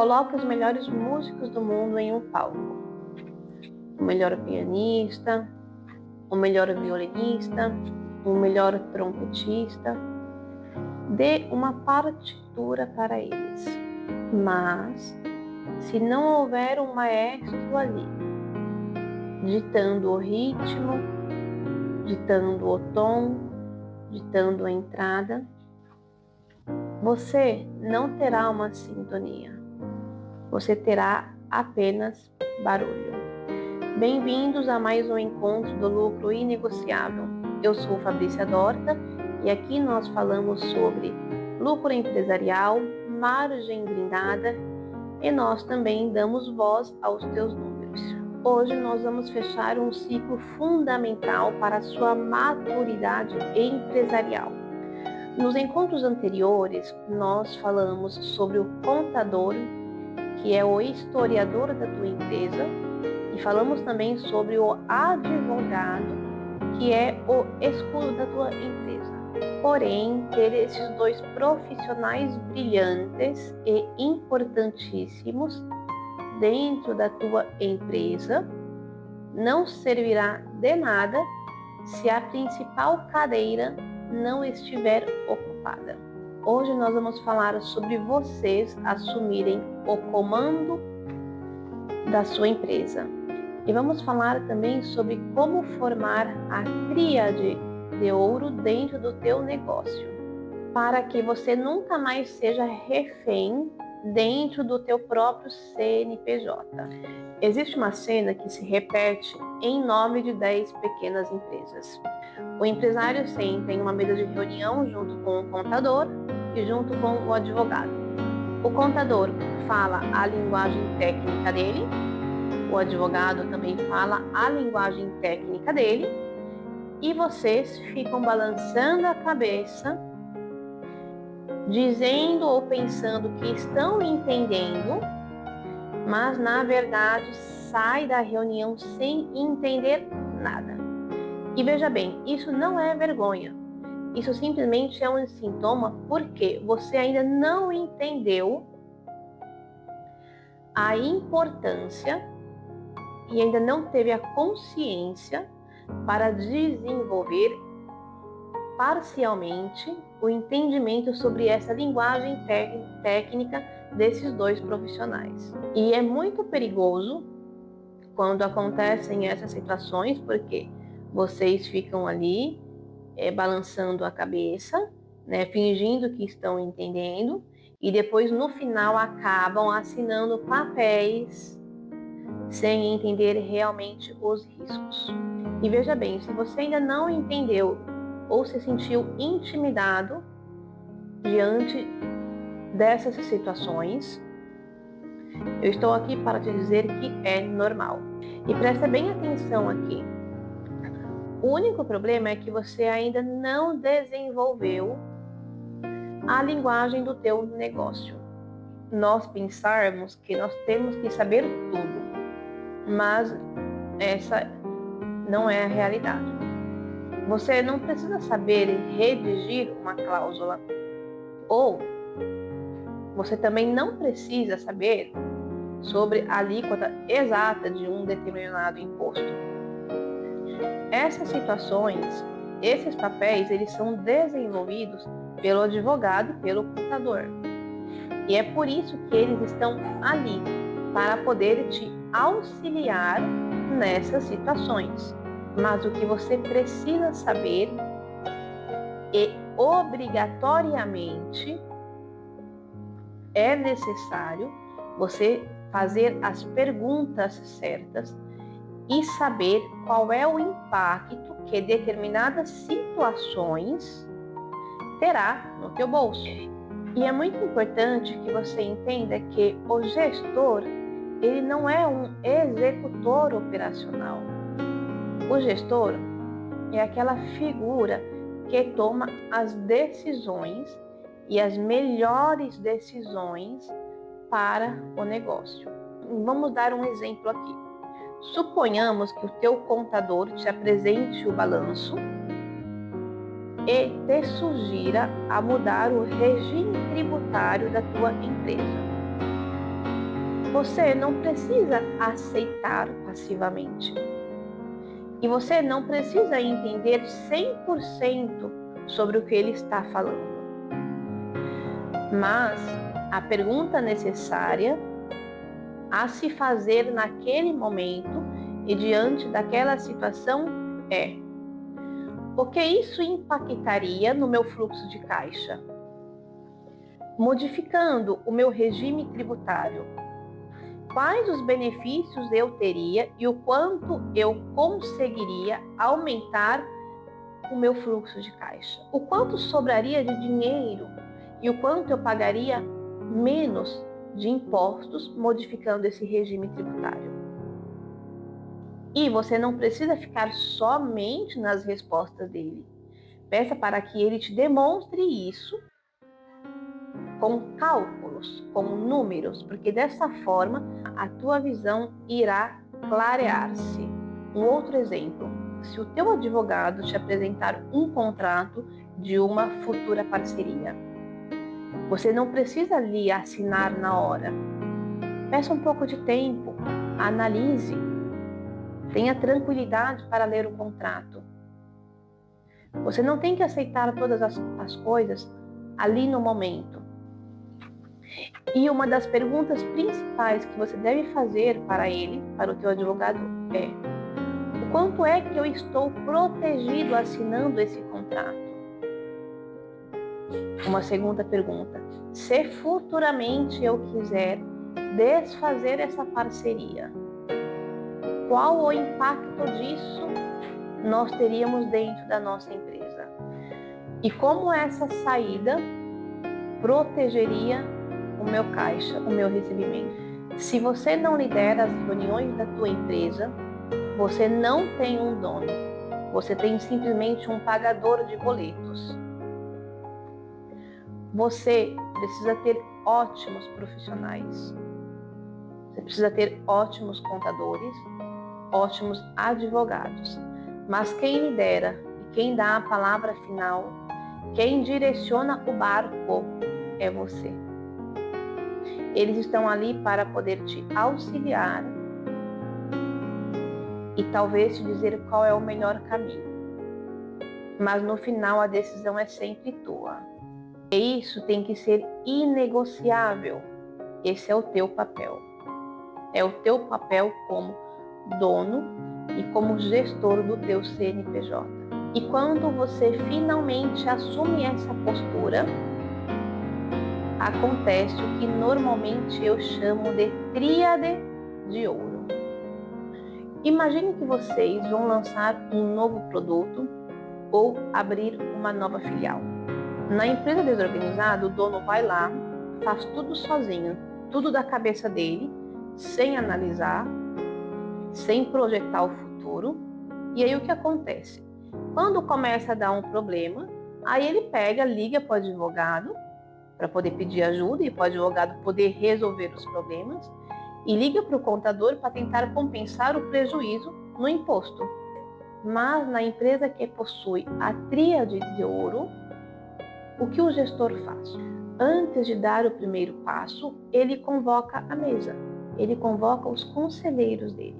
Coloque os melhores músicos do mundo em um palco. O melhor pianista, o melhor violinista, o melhor trompetista. Dê uma partitura para eles. Mas, se não houver um maestro ali, ditando o ritmo, ditando o tom, ditando a entrada, você não terá uma sintonia. Você terá apenas barulho. Bem-vindos a mais um encontro do lucro inegociável. Eu sou Fabrícia Dorta e aqui nós falamos sobre lucro empresarial, margem blindada e nós também damos voz aos teus números. Hoje nós vamos fechar um ciclo fundamental para a sua maturidade empresarial. Nos encontros anteriores, nós falamos sobre o contador, que é o historiador da tua empresa, e falamos também sobre o advogado, que é o escudo da tua empresa. Porém, ter esses dois profissionais brilhantes e importantíssimos dentro da tua empresa não servirá de nada se a principal cadeira não estiver ocupada. Hoje nós vamos falar sobre vocês assumirem o comando da sua empresa. E vamos falar também sobre como formar a tríade de ouro dentro do teu negócio, para que você nunca mais seja refém dentro do teu próprio CNPJ. Existe uma cena que se repete em 9 de 10 pequenas empresas. O empresário senta em uma mesa de reunião junto com o contador e junto com o advogado. O contador fala a linguagem técnica dele, o advogado também fala a linguagem técnica dele, e vocês ficam balançando a cabeça, dizendo ou pensando que estão entendendo, mas na verdade sai da reunião sem entender nada. E veja bem, isso não é vergonha. Isso simplesmente é um sintoma porque você ainda não entendeu a importância e ainda não teve a consciência para desenvolver parcialmente o entendimento sobre essa linguagem técnica desses dois profissionais. E é muito perigoso quando acontecem essas situações, porque vocês ficam ali balançando a cabeça, fingindo que estão entendendo, e depois no final acabam assinando papéis sem entender realmente os riscos. E veja bem, se você ainda não entendeu ou se sentiu intimidado diante dessas situações, eu estou aqui para te dizer que é normal. E presta bem atenção aqui. O único problema é que você ainda não desenvolveu a linguagem do teu negócio. Nós pensarmos que nós temos que saber tudo, mas essa não é a realidade. Você não precisa saber redigir uma cláusula, ou você também não precisa saber sobre a alíquota exata de um determinado imposto. Essas situações, esses papéis, eles são desenvolvidos pelo advogado e pelo contador. E é por isso que eles estão ali, para poder te auxiliar nessas situações. Mas o que você precisa saber e obrigatoriamente é necessário você fazer as perguntas certas e saber qual é o impacto que determinadas situações terá no teu bolso. E é muito importante que você entenda que o gestor, ele não é um executor operacional. O gestor é aquela figura que toma as decisões e as melhores decisões para o negócio. Vamos dar um exemplo aqui. Suponhamos que o teu contador te apresente o balanço e te sugira a mudar o regime tributário da tua empresa. Você não precisa aceitar passivamente. E você não precisa entender 100% sobre o que ele está falando. Mas a pergunta necessária a se fazer naquele momento e diante daquela situação é: o que isso impactaria no meu fluxo de caixa? Modificando o meu regime tributário, quais os benefícios eu teria e o quanto eu conseguiria aumentar o meu fluxo de caixa? O quanto sobraria de dinheiro e o quanto eu pagaria menos de impostos modificando esse regime tributário? E você não precisa ficar somente nas respostas dele. Peça para que ele te demonstre isso com cálculos, com números, porque dessa forma a tua visão irá clarear-se. Um outro exemplo: se o teu advogado te apresentar um contrato de uma futura parceria, você não precisa ali assinar na hora. Peça um pouco de tempo, analise, tenha tranquilidade para ler o contrato. Você não tem que aceitar todas as coisas ali no momento. E uma das perguntas principais que você deve fazer para ele, para o teu advogado, é: o quanto é que eu estou protegido assinando esse contrato? Uma segunda pergunta: se futuramente eu quiser desfazer essa parceria, qual o impacto disso nós teríamos dentro da nossa empresa? E como essa saída protegeria o meu caixa, o meu recebimento? Se você não lidera as reuniões da tua empresa, você não tem um dono, você tem simplesmente um pagador de boletos. Você precisa ter ótimos profissionais. Você precisa ter ótimos contadores, ótimos advogados. Mas quem lidera e quem dá a palavra final, quem direciona o barco é você. Eles estão ali para poder te auxiliar e talvez te dizer qual é o melhor caminho. Mas no final a decisão é sempre tua. E isso tem que ser inegociável. Esse é o teu papel. É o teu papel como dono e como gestor do teu CNPJ. E quando você finalmente assume essa postura, acontece o que normalmente eu chamo de tríade de ouro. Imagine que vocês vão lançar um novo produto ou abrir uma nova filial. Na empresa desorganizada, o dono vai lá, faz tudo sozinho, tudo da cabeça dele, sem analisar, sem projetar o futuro. E aí o que acontece? Quando começa a dar um problema, aí ele liga para o advogado para poder pedir ajuda e para o advogado poder resolver os problemas, e liga para o contador para tentar compensar o prejuízo no imposto. Mas na empresa que possui a tríade de ouro, o que o gestor faz? Antes de dar o primeiro passo, ele convoca a mesa, ele convoca os conselheiros dele.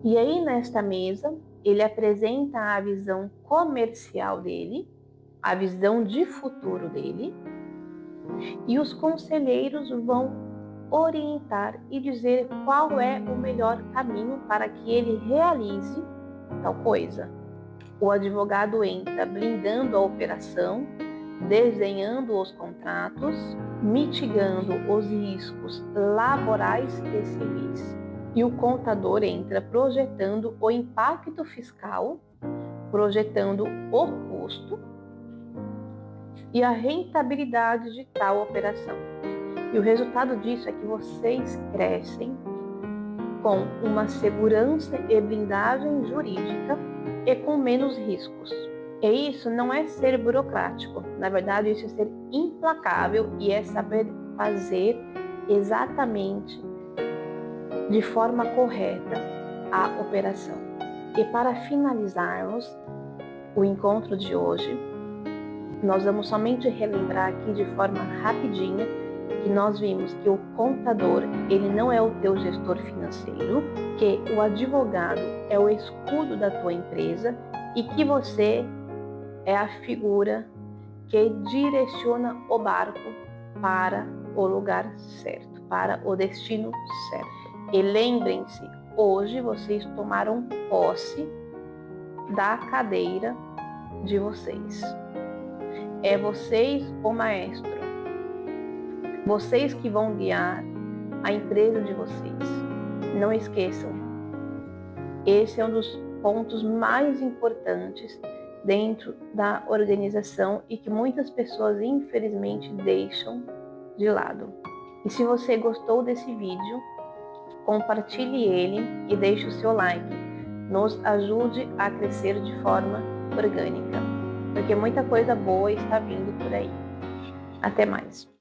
E aí nesta mesa, ele apresenta a visão comercial dele, a visão de futuro dele, e os conselheiros vão orientar e dizer qual é o melhor caminho para que ele realize tal coisa. O advogado entra blindando a operação, desenhando os contratos, mitigando os riscos laborais e civis. E o contador entra projetando o impacto fiscal, projetando o custo e a rentabilidade de tal operação. E o resultado disso é que vocês crescem com uma segurança e blindagem jurídica e com menos riscos. E isso não é ser burocrático, na verdade isso é ser implacável e é saber fazer exatamente de forma correta a operação. E para finalizarmos o encontro de hoje, nós vamos somente relembrar aqui de forma rapidinha que nós vimos que o contador, ele não é o teu gestor financeiro, que o advogado é o escudo da tua empresa e que você é a figura que direciona o barco para o lugar certo, para o destino certo. E lembrem-se, hoje vocês tomaram posse da cadeira de vocês. É vocês o maestro. Vocês que vão guiar a empresa de vocês. Não esqueçam, esse é um dos pontos mais importantes dentro da organização e que muitas pessoas infelizmente deixam de lado. E se você gostou desse vídeo, compartilhe ele e deixe o seu like. Nos ajude a crescer de forma orgânica, porque muita coisa boa está vindo por aí. Até mais!